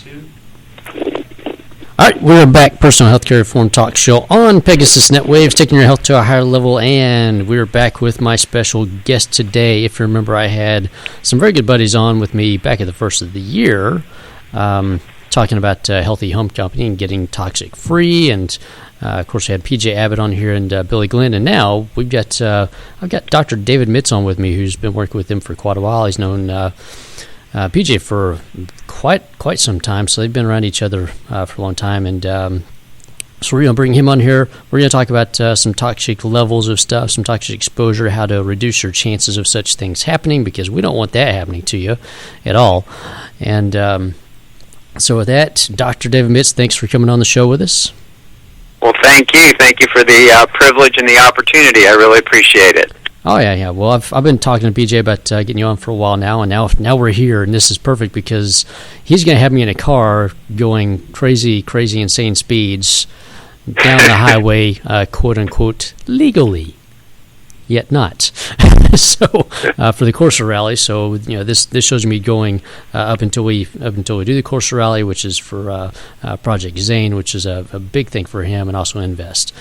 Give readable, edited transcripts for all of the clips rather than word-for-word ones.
All right, we're back. Personal Healthcare Reform Talk Show on Pegasus Net Waves, taking your health to a higher level. And we're back with my special guest today. If you remember, I had some very good buddies on with me back at the first of the year, talking about Healthy Home Company and getting toxic free. And of course, we had PJ Abbott on here and Billy Glenn. And now we've got I've got Dr. David Mitz on with me, who's been working with them for quite a while. He's known PJ for quite some time, so they've been around each other for a long time, and so we're going to bring him on here. We're going to talk about some toxic levels of stuff, some toxic exposure, how to reduce your chances of such things happening, because we don't want that happening to you at all. And so with that, Dr. David Mitz, thanks for coming on the show with us. Well, thank you. Thank you for the privilege and the opportunity. I really appreciate it. Oh, yeah. Well, I've been talking to PJ about getting you on for a while now, and now we're here, and this is perfect because he's going to have me in a car going crazy, insane speeds down the highway, quote-unquote, legally, yet not. So for the Corsa Rally, so this shows me going up until we do the Corsa Rally, which is for Project Zane, which is a big thing for him, and also Invest.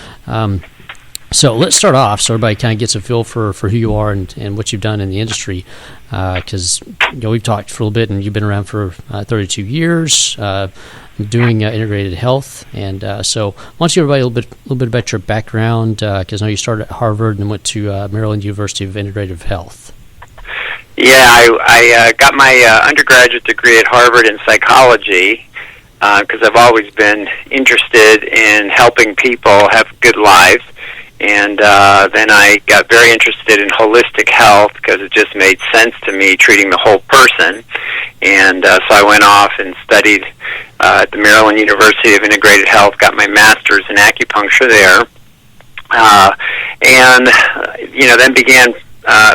So let's start off so everybody kind of gets a feel for who you are and what you've done in the industry, because we've talked for a little bit, and you've been around for 32 years doing integrated health. And so why don't you everybody a little bit about your background, because I know you started at Harvard and went to Maryland University of Integrative Health. Yeah, I got my undergraduate degree at Harvard in psychology, because I've always been interested in helping people have good lives. And then I got very interested in holistic health because it just made sense to me, treating the whole person. And so I went off and studied at the Maryland University of Integrated Health, got my master's in acupuncture there, and then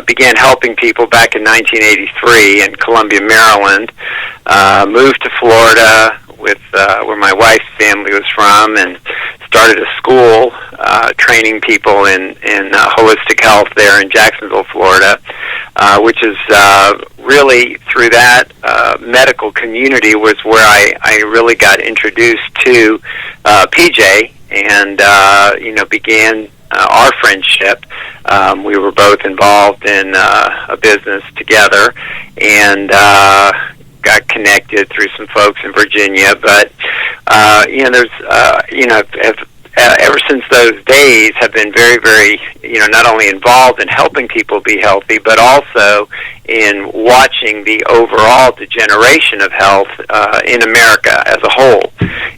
began helping people back in 1983 in Columbia, Maryland. Moved to Florida with where my wife's family was from, and started a school training people in holistic health there in Jacksonville, Florida, which is really through that medical community was where I really got introduced to PJ and began our friendship. We were both involved in a business together, and got connected through some folks in Virginia. But ever since those days, have been very, very, not only involved in helping people be healthy, but also in watching the overall degeneration of health in America as a whole.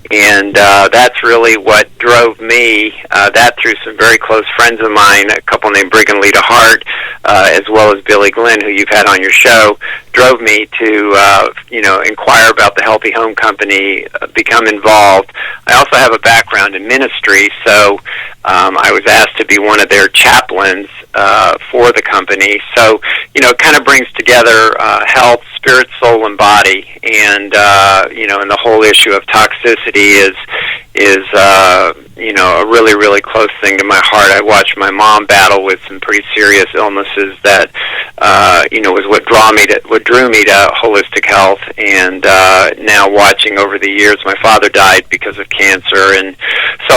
And that's really what drove me, that through some very close friends of mine, a couple named Brig and Lita Hart, as well as Billy Glenn, who you've had on your show, drove me to, inquire about the Healthy Home Company, become involved. I also have a background in ministry, so I was asked to be one of their chaplains for the company. So, it kind of brings together health, spirit, soul, and body, and and the whole issue of toxicity is a really, really close thing to my heart. I watched my mom battle with some pretty serious illnesses that was what drew me to holistic health, and now watching over the years, my father died because of cancer, and so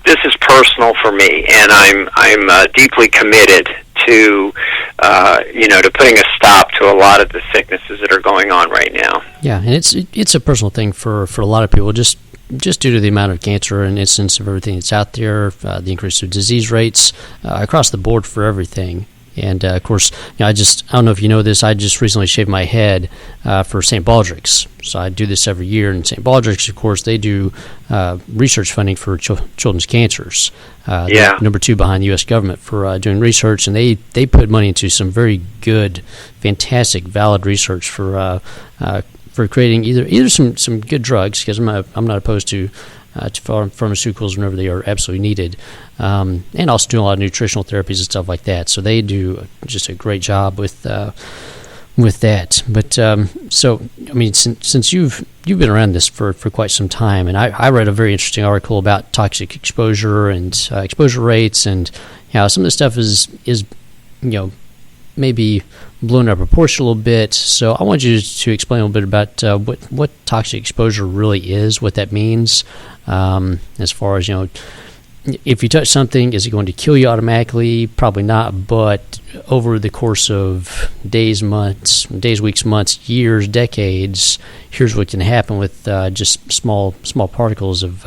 this is personal for me, and I'm deeply committed to to putting a stop to a lot of the sicknesses that are going on right now. Yeah, and it's a personal thing for a lot of people, just due to the amount of cancer and incidence of everything that's out there, the increase of disease rates across the board for everything. And of course, I don't know if you know this, I just recently shaved my head for St. Baldrick's. So I do this every year, and St. Baldrick's, of course, they do research funding for children's cancers. They're number 2 behind the U.S. government for doing research, and they put money into some very good, fantastic, valid research for creating either some good drugs, because I'm not opposed to pharmaceuticals whenever they are absolutely needed, and also doing a lot of nutritional therapies and stuff like that. So they do just a great job with that. But so I mean, since you've been around this for quite some time, and I read a very interesting article about toxic exposure and exposure rates, and some of this stuff is maybe blown out of proportion a little bit. So I want you to explain a little bit about what toxic exposure really is, what that means, as far as, if you touch something, is it going to kill you automatically? Probably not, but over the course of days, weeks, months, years, decades, here's what can happen with just small particles of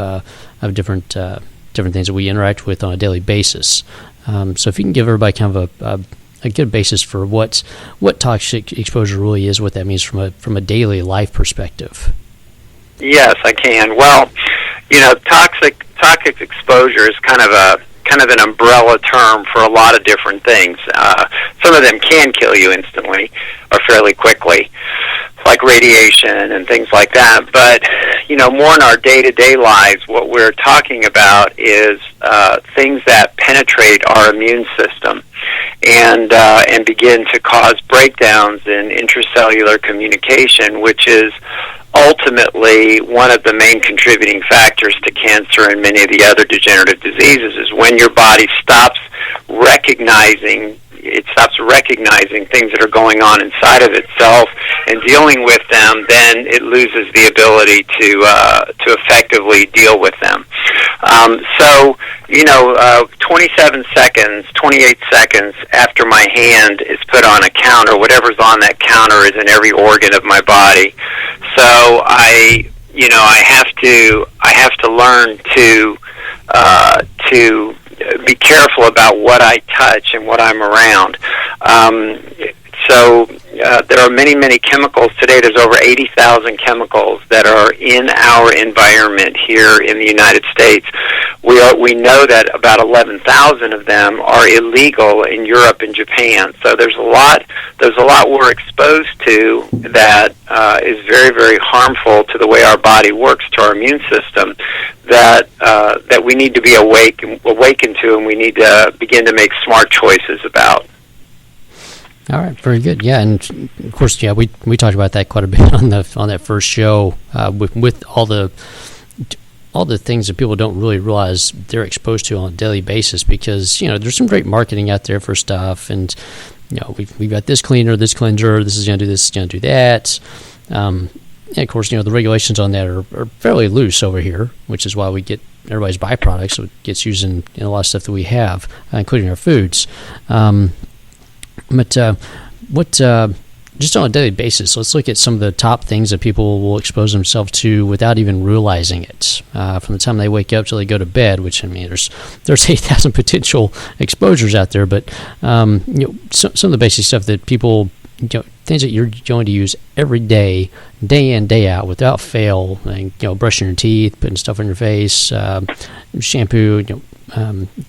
different things that we interact with on a daily basis. So if you can give everybody kind of a good basis for what toxic exposure really is, what that means from a daily life perspective. Yes, I can. Well, toxic exposure is kind of an umbrella term for a lot of different things. Some of them can kill you instantly or fairly quickly, like radiation and things like that. But more in our day-to-day lives, what we're talking about is things that penetrate our immune system and begin to cause breakdowns in intracellular communication, which is ultimately one of the main contributing factors to cancer and many of the other degenerative diseases. Is when your body stops recognizing things that are going on inside of itself and dealing with them, then it loses the ability to effectively deal with them. 27 seconds, 28 seconds after my hand is put on a counter, whatever's on that counter is in every organ of my body. So I have to learn to be careful about what I touch and what I'm around. There are many, many chemicals today. There's over 80,000 chemicals that are in our environment here in the United States. We know that about 11,000 of them are illegal in Europe and Japan. So there's a lot we're exposed to that is very, very harmful to the way our body works, to our immune system, that we need to be awakened to, and we need to begin to make smart choices about. All right, very good. Yeah, and of course, we talked about that quite a bit on that first show with all the things that people don't really realize they're exposed to on a daily basis, because there's some great marketing out there for stuff, and we've got this cleaner, this cleanser, this is going to do this, this is going to do that. And of course, the regulations on that are fairly loose over here, which is why we get everybody's byproducts, so it gets used in a lot of stuff that we have, including our foods. But just on a daily basis, let's look at some of the top things that people will expose themselves to without even realizing it. From the time they wake up till they go to bed, which, there's 8,000 potential exposures out there, but some of the basic stuff that people, things that you're going to use every day, day in, day out, without fail, like, brushing your teeth, putting stuff on your face, shampoo,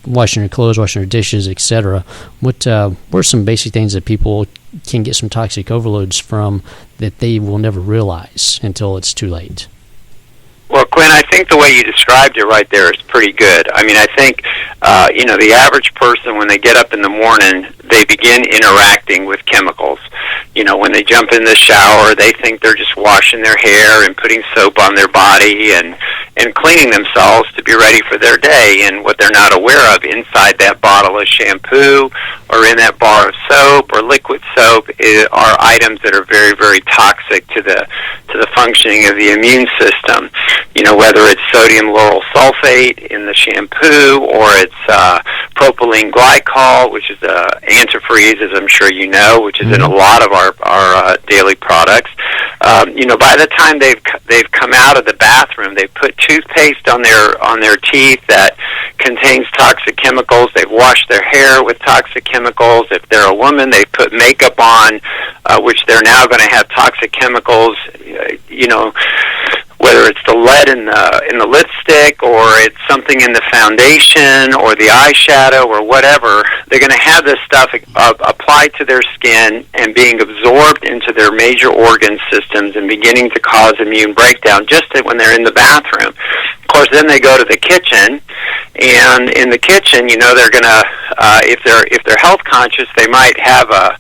washing your clothes, washing your dishes, etc. What are some basic things that people can get some toxic overloads from that they will never realize until it's too late? Well, Quinn, I think the way you described it right there is pretty good. I think, the average person, when they get up in the morning, they begin interacting with chemicals. When they jump in the shower, they think they're just washing their hair and putting soap on their body and cleaning themselves to be ready for their day. And what they're not aware of, inside that bottle of shampoo or in that bar of soap or liquid soap are items that are very, very toxic to the functioning of the immune system. Whether it's sodium lauryl sulfate in the shampoo, or it's propylene glycol, which is antifreeze, as I'm sure you know, which is in a lot of our daily products. By the time they've come out of the bathroom, they've put toothpaste on their teeth that contains toxic chemicals. They've washed their hair with toxic chemicals. If they're a woman, they put makeup on, which they're now going to have toxic chemicals. Whether it's the lead in the lipstick, or it's something in the foundation or the eyeshadow or whatever, they're going to have this stuff applied to their skin and being absorbed into their major organ systems and beginning to cause immune breakdown just when they're in the bathroom. Of course, then they go to the kitchen, and in the kitchen, they're going to, if they're health conscious, they might have a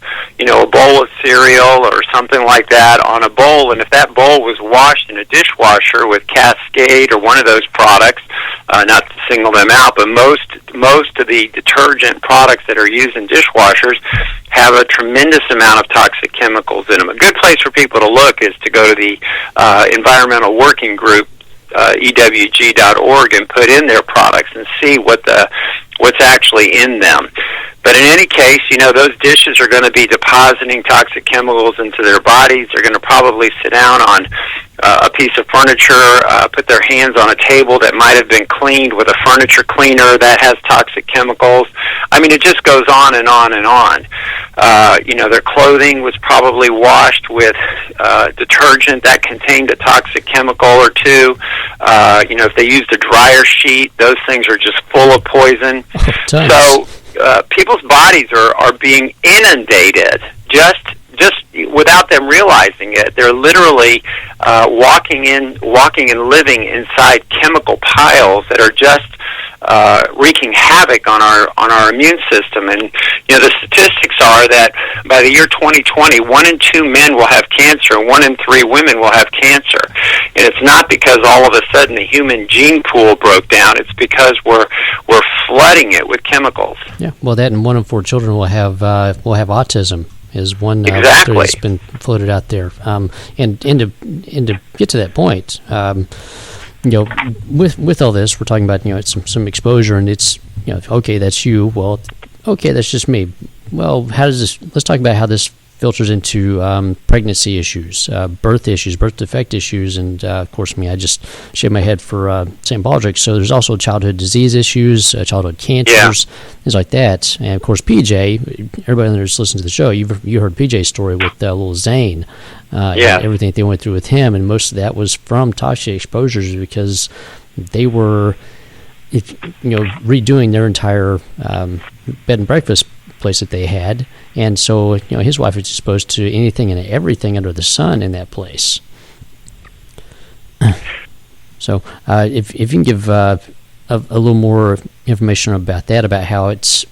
bowl of cereal or something like that on a bowl, and if that bowl was washed in a dishwasher with Cascade or one of those products, not to single them out, but most of the detergent products that are used in dishwashers have a tremendous amount of toxic chemicals in them. A good place for people to look is to go to the Environmental Working Group, EWG.org, and put in their products and see what's actually in them. But in any case, those dishes are going to be depositing toxic chemicals into their bodies. They're going to probably sit down on a piece of furniture, put their hands on a table that might have been cleaned with a furniture cleaner that has toxic chemicals. I mean, it just goes on and on and on. Their clothing was probably washed with detergent that contained a toxic chemical or two. If they used a dryer sheet, those things are just full of poison. So people's bodies are being inundated just without them realizing it. They're literally walking and living inside chemical piles that are just wreaking havoc on our immune system. And the statistics are that by the year 2020, 1 in 2 men will have cancer, and 1 in 3 women will have cancer. And it's not because all of a sudden the human gene pool broke down. It's because we're flooding it with chemicals. Yeah, well, that and 1 in 4 children will have autism. Is one exactly that's been floated out there, and to get to that point, with all this, we're talking about some exposure, and it's okay, that's you. Well, okay, that's just me. Well, how does this? Let's talk about how this filters into pregnancy issues, birth defect issues, and of course, I just shaved my head for St. Baldrick's, so there's also childhood disease issues, childhood cancers, things like that. And of course, PJ, everybody that's listened to the show, you heard PJ's story with little Zane, and everything they went through with him, and most of that was from toxic exposures because they were, redoing their entire bed and breakfast place that they had, and so his wife was exposed to anything and everything under the sun in that place. So if you can give a little more information about that, about how it's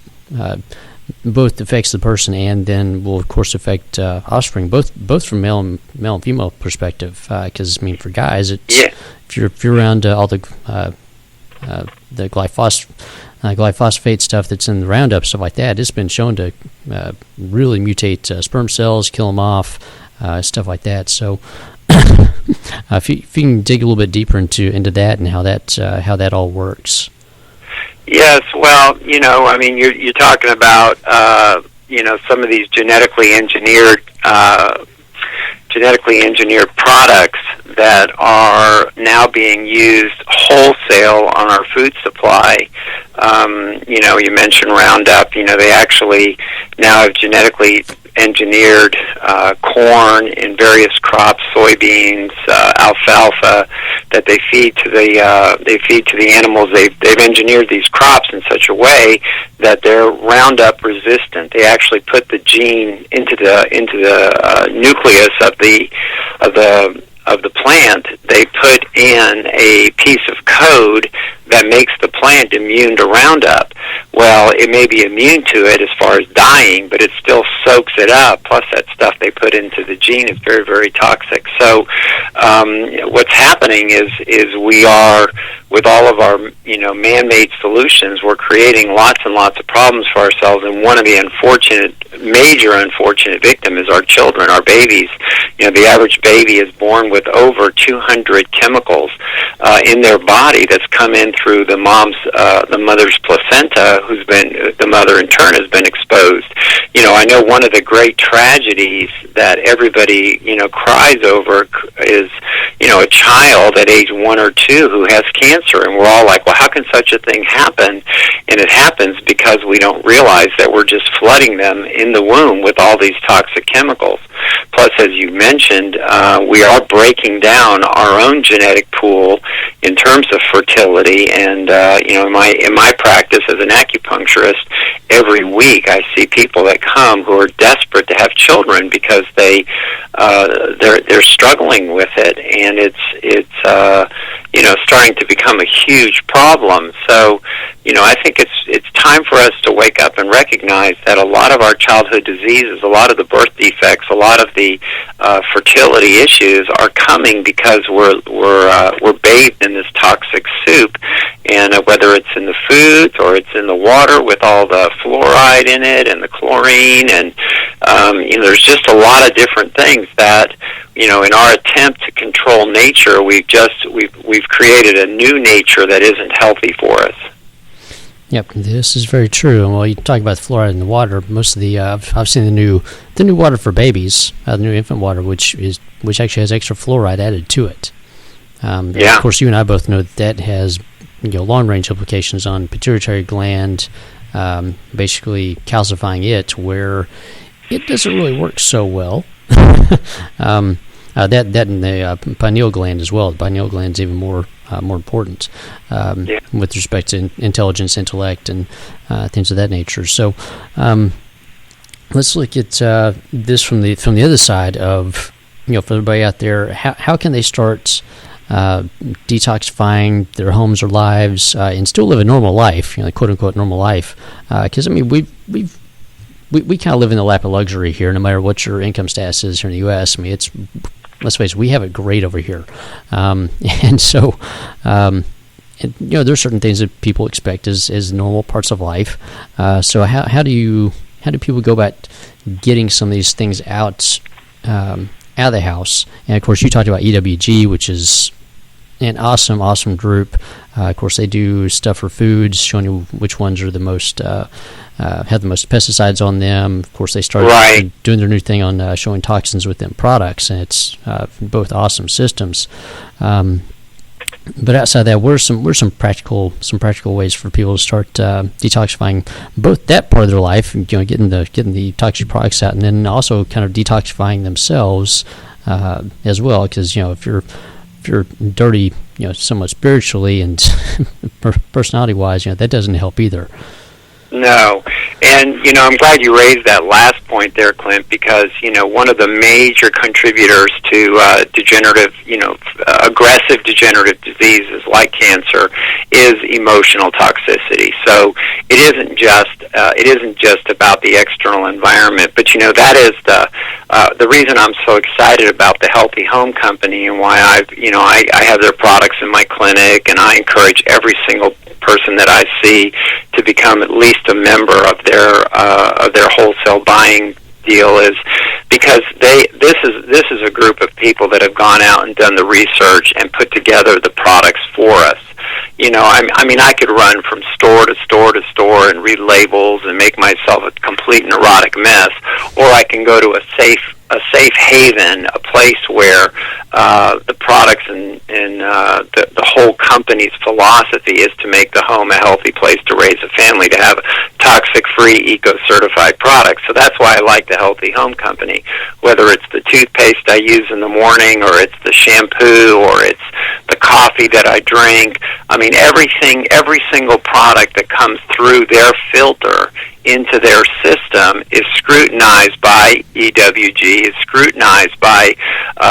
both affects the person and then will of course affect offspring, both from male and female perspective, because for guys, it's if you're around all the glyphosate stuff that's in the Roundup, stuff like that, it's been shown to really mutate sperm cells, kill them off, stuff like that. So if you can dig a little bit deeper into that and how that all works. Yes, well, you're talking about some of these genetically engineered products that are now being used wholesale on our food supply. You mentioned Roundup. They actually now have genetically engineered corn in various crops, soybeans, alfalfa, that they feed to the animals. They've engineered these crops in such a way that they're Roundup resistant. They actually put the gene into the nucleus of the plant. They put in a piece of code that makes the plant immune to Roundup. Well, it may be immune to it as far as dying, but it still soaks it up. Plus, that stuff they put into the gene is very, very toxic. So, what's happening is we are, with all of our man-made solutions, we're creating lots and lots of problems for ourselves. And one of the major unfortunate victim is our children, our babies. The average baby is born with over 200 chemicals in their body that's come in through the mother's placenta, the mother in turn has been exposed. I know one of the great tragedies that everybody cries over is a child at age 1 or 2 who has cancer, and we're all like, well, how can such a thing happen? And it happens because we don't realize that we're just flooding them in the womb with all these toxic chemicals. Plus, as you mentioned, we are breaking down our own genetic pool in terms of fertility. And in my practice as an acupuncturist, every week I see people that come who are desperate to have children because they're struggling with it, and it's starting to become a huge problem. So, I think it's time for us to wake up and recognize that a lot of our childhood diseases, a lot of the birth defects, a lot of the fertility issues are coming because we're bathed in this toxic soup. And whether it's in the foods or it's in the water with all the fluoride in it and the chlorine, and there's just a lot of different things that, in our attempt to control nature, we've created a new nature that isn't healthy for us. Yep, this is very true. And while you talk about the fluoride in the water, most of the I've seen the new water for babies, the new infant water, which actually has extra fluoride added to it. Of course, you and I both know that has long range implications on pituitary gland, basically calcifying it where it doesn't really work so well. That and the pineal gland as well. The pineal gland is even more important with respect to intelligence, intellect, and things of that nature. So let's look at this from the other side of, for everybody out there, how can they start detoxifying their homes or lives and still live a normal life, quote unquote normal life? Because we kind of live in the lap of luxury here, no matter what your income status is here in the U.S. Let's face it, we have it great over here, and so there's certain things that people expect as normal parts of life. So how do people go about getting some of these things out of the house? And of course, you talked about EWG, which is an awesome group. Of course, they do stuff for foods, showing you which ones are the most have the most pesticides on them. Of course, they started doing their new thing on showing toxins within products, and it's both awesome systems. But outside that, what are some practical ways for people to start detoxifying both that part of their life, getting the toxic products out, and then also kind of detoxifying themselves as well? Because if you're dirty, somewhat spiritually and personality-wise, that doesn't help either. No, and I'm glad you raised that last point there, Clint, because one of the major contributors to aggressive degenerative diseases like cancer is emotional toxicity. So it isn't just about the external environment, but that is the reason I'm so excited about the Healthy Home Company and why I have their products in my clinic, and I encourage every single person that I see to become at least a member of their wholesale buying deal, is because this is a group of people that have gone out and done the research and put together the products for us. I could run from store to store to store and read labels and make myself a complete neurotic mess, or I can go to a safe haven, a place where the products and the whole company's philosophy is to make the home a healthy place to raise a family, to have toxic-free, eco-certified products. So that's why I like the Healthy Home Company. Whether it's the toothpaste I use in the morning, or it's the shampoo, or it's the coffee that I drink, every single product that comes through their filter into their system is scrutinized by EWG, is scrutinized by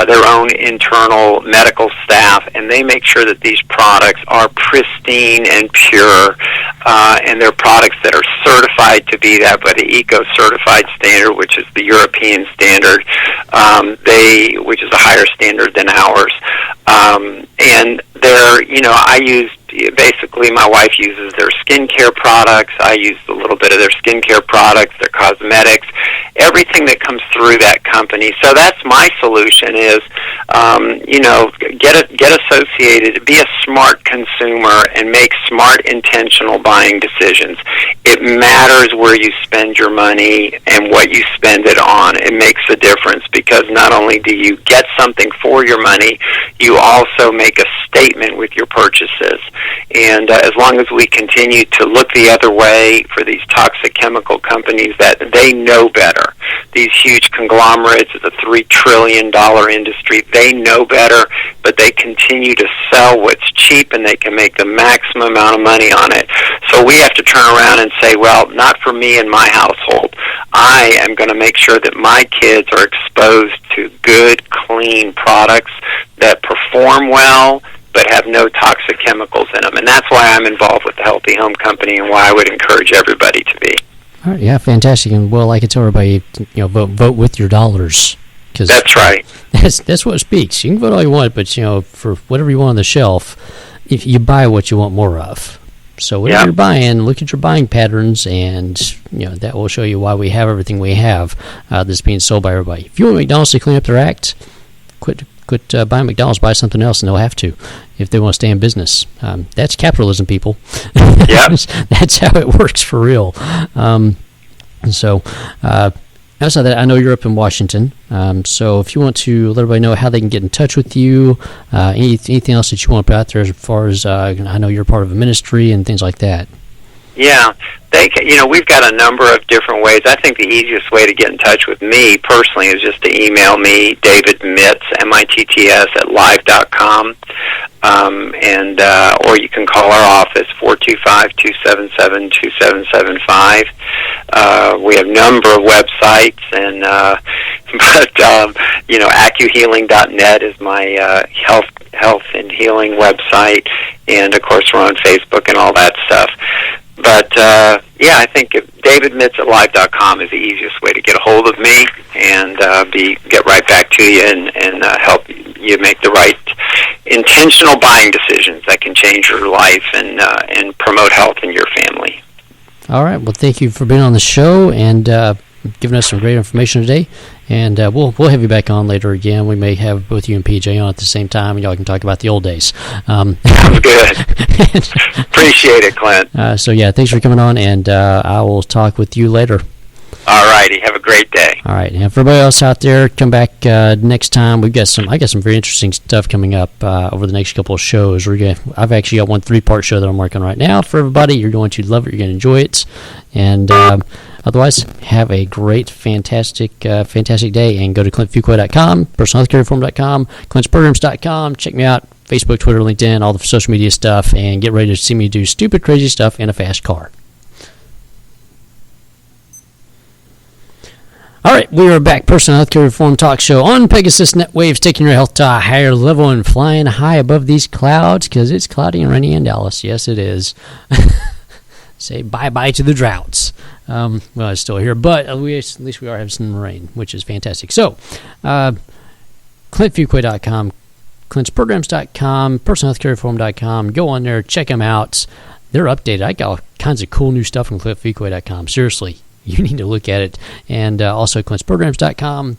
their own internal medical staff, and they make sure that these products are pristine and pure, and they're products that are certified to be that by the Eco-Certified standard, which is the European standard, which is a higher standard than ours. And basically my wife uses their skincare products. I use a little bit of their skincare products, their cosmetics, everything that comes through that company. So that's my solution is, get associated, be a smart consumer, and make smart, intentional buying decisions. It matters where you spend your money and what you spend it on. It makes a difference, because not only do you get something for your money, you also make a statement with your purchases. And as long as we continue to look the other way for these toxic chemical companies that they know better, these huge conglomerates, it's a $3 trillion industry, they know better, but they continue to sell what's cheap and they can make the maximum amount of money on it. So we have to turn around and say, well, not for me and my household. I am going to make sure that my kids are exposed to good, clean products that perform well, but have no toxic chemicals in them. And that's why I'm involved with the Healthy Home Company, and why I would encourage everybody to be. All right, yeah, fantastic. And well, I can tell everybody, vote with your dollars. That's right. That's what speaks. You can vote all you want, but for whatever you want on the shelf, if you buy what you want more of. So whatever you're buying, look at your buying patterns, and that will show you why we have everything we have that's being sold by everybody. If you want McDonald's to clean up their act, quit buying McDonald's, buy something else, and they'll have to if they want to stay in business. That's capitalism, people. Yeah, that's how it works for real. Outside that, I know you're up in Washington, so if you want to let everybody know how they can get in touch with you, anything else that you want to put out there as far as, I know you're part of a ministry and things like that. Yeah, we've got a number of different ways. I think the easiest way to get in touch with me personally is just to email me, David Mitts, M-I-T-T-S, at live.com, or you can call our office, 425-277-2775. We have a number of websites, and AcuHealing.net is my health and healing website, and of course we're on Facebook and all that stuff. But I think David Mitts at live.com is the easiest way to get a hold of me and get right back to you and help you make the right intentional buying decisions that can change your life and promote health in your family. All right. Well, thank you for being on the show and giving us some great information today. And we'll have you back on later again. We may have both you and PJ on at the same time, and y'all can talk about the old days. Sounds good. Appreciate it, Clint. Thanks for coming on, and I will talk with you later. All righty. Have a great day. All right. And for everybody else out there, come back next time. I got some very interesting stuff coming up over the next couple of shows. I've actually got one 3-part show that I'm working on right now for everybody. You're going to love it. You're going to enjoy it. And otherwise, have a great, fantastic day. And go to ClintFuqua.com, PersonalHealthCareReform.com, ClintsPrograms.com. Check me out. Facebook, Twitter, LinkedIn, all the social media stuff. And get ready to see me do stupid, crazy stuff in a fast car. All right, we are back. Personal Healthcare Reform Talk Show on Pegasus NetWaves, taking your health to a higher level and flying high above these clouds because it's cloudy and rainy in Dallas. Yes, it is. Say bye-bye to the droughts. It's still here, but at least we are having some rain, which is fantastic. So, ClintFuqua.com, ClintsPrograms.com, PersonalHealthCareReform.com. Go on there, check them out. They're updated. I got all kinds of cool new stuff on ClintFuqua.com. Seriously. You need to look at it. And also ClintsPrograms.com.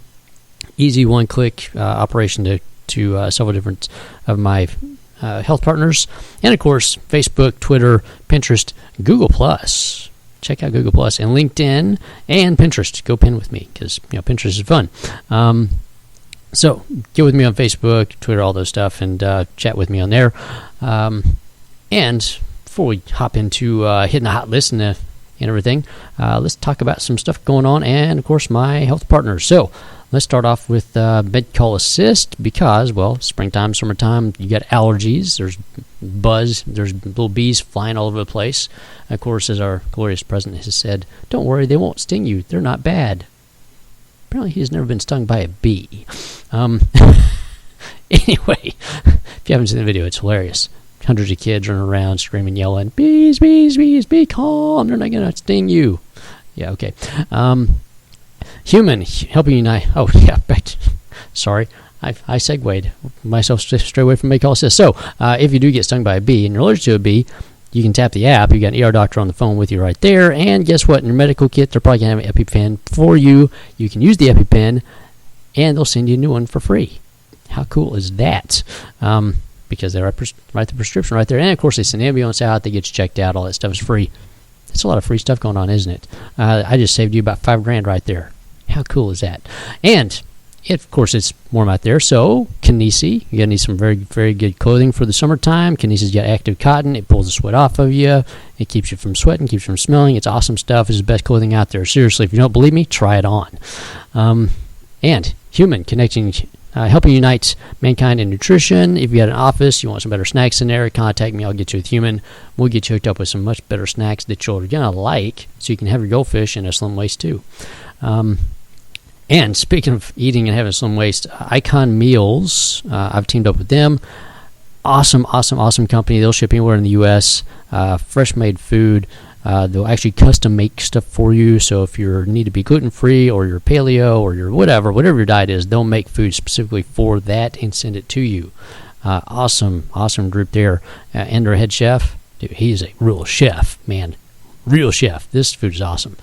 Easy one-click operation to several different of my health partners. And, of course, Facebook, Twitter, Pinterest, Google+. Check out Google+, and LinkedIn, and Pinterest. Go pin with me because Pinterest is fun. So get with me on Facebook, Twitter, all those stuff, and chat with me on there. And before we hop into hitting the hot list and everything, let's talk about some stuff going on and, of course, my health partners. So let's start off with MedCall Assist because, springtime, summertime, you got allergies. There's buzz. There's little bees flying all over the place. Of course, as our glorious president has said, don't worry, they won't sting you. They're not bad. Apparently, he's never been stung by a bee. Anyway, if you haven't seen the video, it's hilarious. Hundreds of kids running around screaming, yelling, bees, bees, bees, be calm. They're not going to sting you. Yeah, okay. Human, helping unite. Oh, yeah, sorry. I segued myself straight away from MedCall Assist. So, if you do get stung by a bee and you're allergic to a bee, you can tap the app. You got an ER doctor on the phone with you right there. And guess what? In your medical kit, they're probably going to have an EpiPen for you. You can use the EpiPen, and they'll send you a new one for free. How cool is that? Because they write the prescription right there. And, of course, they send the ambulance out. They get you checked out. All that stuff is free. That's a lot of free stuff going on, isn't it? I just saved you about $5,000 right there. How cool is that? And, of course, it's warm out there. So, Kinesi. You're going to need some very, very good clothing for the summertime. Kinesi's got active cotton. It pulls the sweat off of you. It keeps you from sweating, keeps you from smelling. It's awesome stuff. It's the best clothing out there. Seriously, if you don't believe me, try it on. And Human, connecting... helping unite mankind in nutrition. If you got an office, you want some better snacks in there, contact me. I'll get you with Human. We'll get you hooked up with some much better snacks that you're going to like, so you can have your goldfish in a slim waist too. And speaking of eating and having slim waist, Icon Meals, I've teamed up with them. Awesome company. They'll ship anywhere in the U.S. Fresh-made food. They'll actually custom make stuff for you. So if you need to be gluten-free or you're paleo or you're whatever your diet is, they'll make food specifically for that and send it to you. Awesome group there. And our head chef, dude, he's a real chef, man. Real chef. This food is awesome.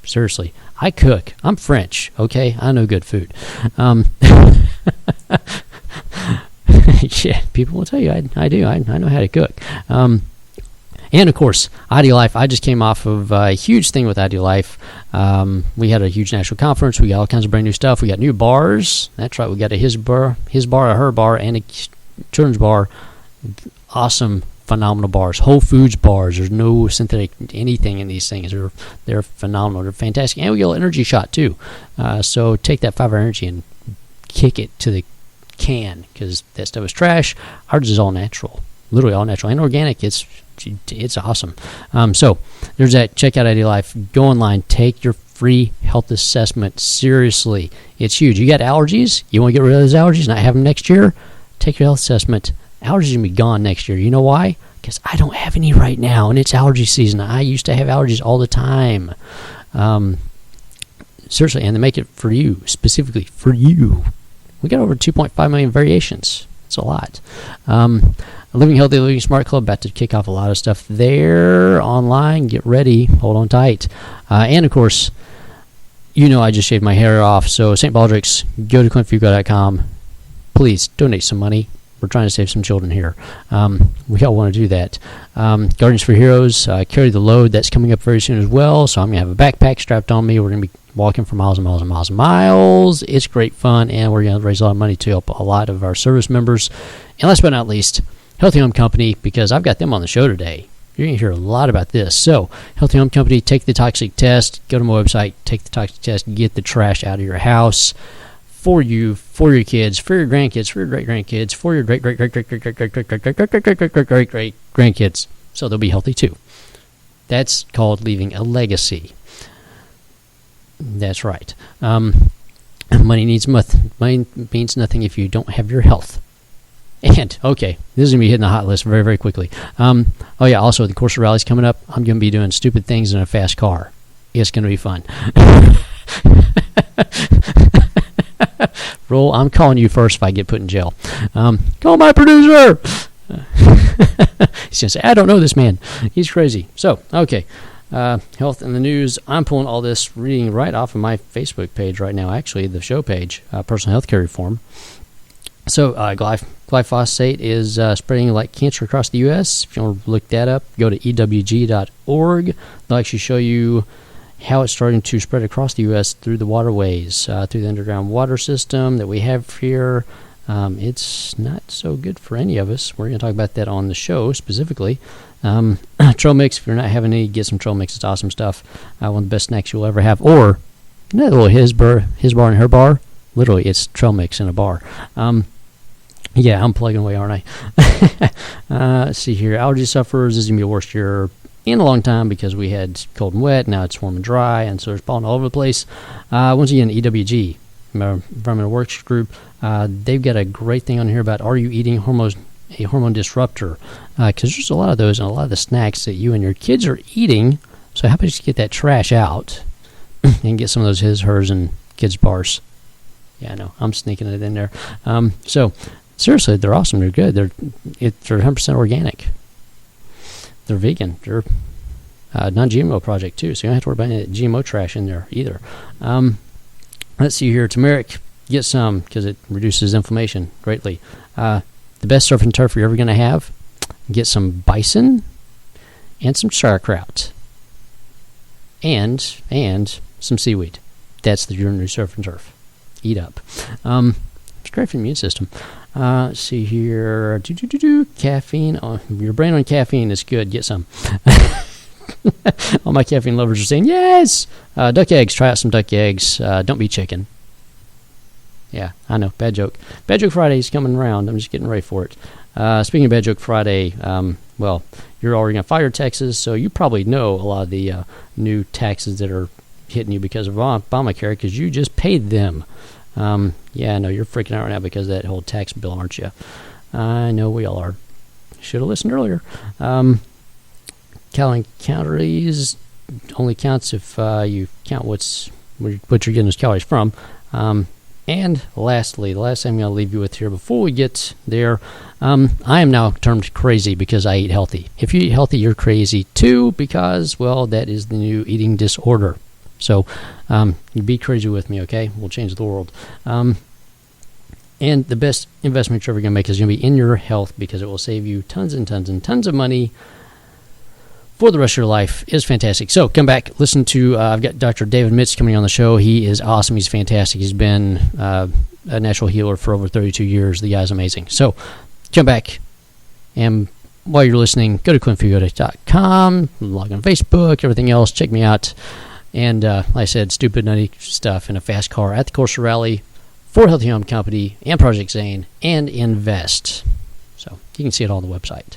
Seriously, I cook. I'm French, okay? I know good food. Yeah, people will tell you I do. I know how to cook. And of course, Ideal Life. I just came off of a huge thing with Ideal Life. We had a huge national conference. We got all kinds of brand new stuff. We got new bars. That's right. We got a his bar, a her bar, and a children's bar. Awesome, phenomenal bars. Whole Foods bars. There's no synthetic anything in these things. They're phenomenal. They're fantastic. And we get a little energy shot too. So take that 5-hour energy and kick it to the can, because that stuff is trash. Ours is all natural. Literally all natural and organic. It's awesome. So there's that. Check out Ideal Life. Go online. Take your free health assessment seriously. It's huge. You got allergies? You want to get rid of those allergies, not have them next year? Take your health assessment. Allergies are going to be gone next year. You know why? Because I don't have any right now, and it's allergy season. I used to have allergies all the time. Seriously, and they make it for you, specifically for you. We got over 2.5 million variations. It's a lot. Living Healthy, Living Smart Club, about to kick off a lot of stuff there online. Get ready. Hold on tight. And, of course, I just shaved my hair off. So, St. Baldrick's, go to clintfugo.com. Please donate some money. We're trying to save some children here. We all want to do that. Guardians for Heroes, Carry the Load. That's coming up very soon as well. So, I'm going to have a backpack strapped on me. We're going to be walking for miles and miles and miles and miles. It's great fun, and we're going to raise a lot of money to help a lot of our service members. And last but not least, Healthy Home Company, because I've got them on the show today. You're going to hear a lot about this. So, Healthy Home Company, take the toxic test. Go to my website, take the toxic test, get the trash out of your house for you, for your kids, for your grandkids, for your great-grandkids, for your great-great-great-great-great-great-great-great-great-grandkids. So they'll be healthy too. That's called leaving a legacy. That's right. Money means nothing if you don't have your health. And, okay, this is going to be hitting the hot list very, very quickly. Also, the Corsa Rally's coming up. I'm going to be doing stupid things in a fast car. It's going to be fun. Roll, I'm calling you first if I get put in jail. Call my producer! He's going to say, I don't know this man. He's crazy. So, okay. Health in the news. I'm pulling all this reading right off of my Facebook page right now, actually, the show page, Personal Healthcare Reform. So, glyphosate is spreading like cancer across the U.S. If you want to look that up, go to ewg.org. They'll actually show you how it's starting to spread across the U.S. through the waterways, through the underground water system that we have here. It's not so good for any of us. We're going to talk about that on the show specifically. Trail Mix, if you're not having any, get some Trail Mix. It's awesome stuff. One of the best snacks you'll ever have. Or, little his bar and her bar. Literally, it's Trail Mix in a bar. Yeah, I'm plugging away, aren't I? Let's see here. Allergy sufferers, this is going to be the worst year in a long time because we had cold and wet. Now it's warm and dry, and so there's pollen all over the place. Once again, EWG, Environmental Works Group, they've got a great thing on here about are you eating a hormone disruptor? Because there's a lot of those and a lot of the snacks that you and your kids are eating. So how about you just get that trash out and get some of those his, hers, and kids' bars. Yeah, I know. I'm sneaking it in there. So, seriously, they're awesome. They're good. They're 100% organic. They're vegan. They're non-GMO project, too, so you don't have to worry about any GMO trash in there either. Let's see here. Turmeric, get some because it reduces inflammation greatly. The best surf and turf you're ever going to have, get some bison and some sauerkraut and some seaweed. That's your new surf and turf. Eat up. It's great for the immune system. Let's see here. Caffeine. Your brain on caffeine is good. Get some. All my caffeine lovers are saying, yes! Duck eggs. Try out some duck eggs. Don't be chicken. Yeah, I know. Bad joke. Bad Joke Friday is coming around. I'm just getting ready for it. Speaking of Bad Joke Friday, well, you're already going to fire taxes, so you probably know a lot of the new taxes that are hitting you because of Obamacare because you just paid them. Yeah, I know you're freaking out right now because of that whole tax bill, aren't you? I know we all are. Should have listened earlier. Calories only counts if you count what you're getting those calories from. And lastly, the last thing I'm going to leave you with here before we get there, I am now termed crazy because I eat healthy. If you eat healthy, you're crazy too because, well, that is the new eating disorder. So you be crazy with me, okay? We'll change the world. And the best investment you're ever going to make is going to be in your health because it will save you tons and tons and tons of money for the rest of your life. Is fantastic. So come back, listen to, I've got Dr. David Mitz coming on the show. He is awesome. He's fantastic. He's been a natural healer for over 32 years. The guy's amazing. So come back, and while you're listening, go to clintfugoda.com, log on Facebook, everything else. Check me out. And like I said, stupid, nutty stuff in a fast car at the Corsa Rally for Healthy Home Company and Project Zane and Invest. So you can see it all on the website.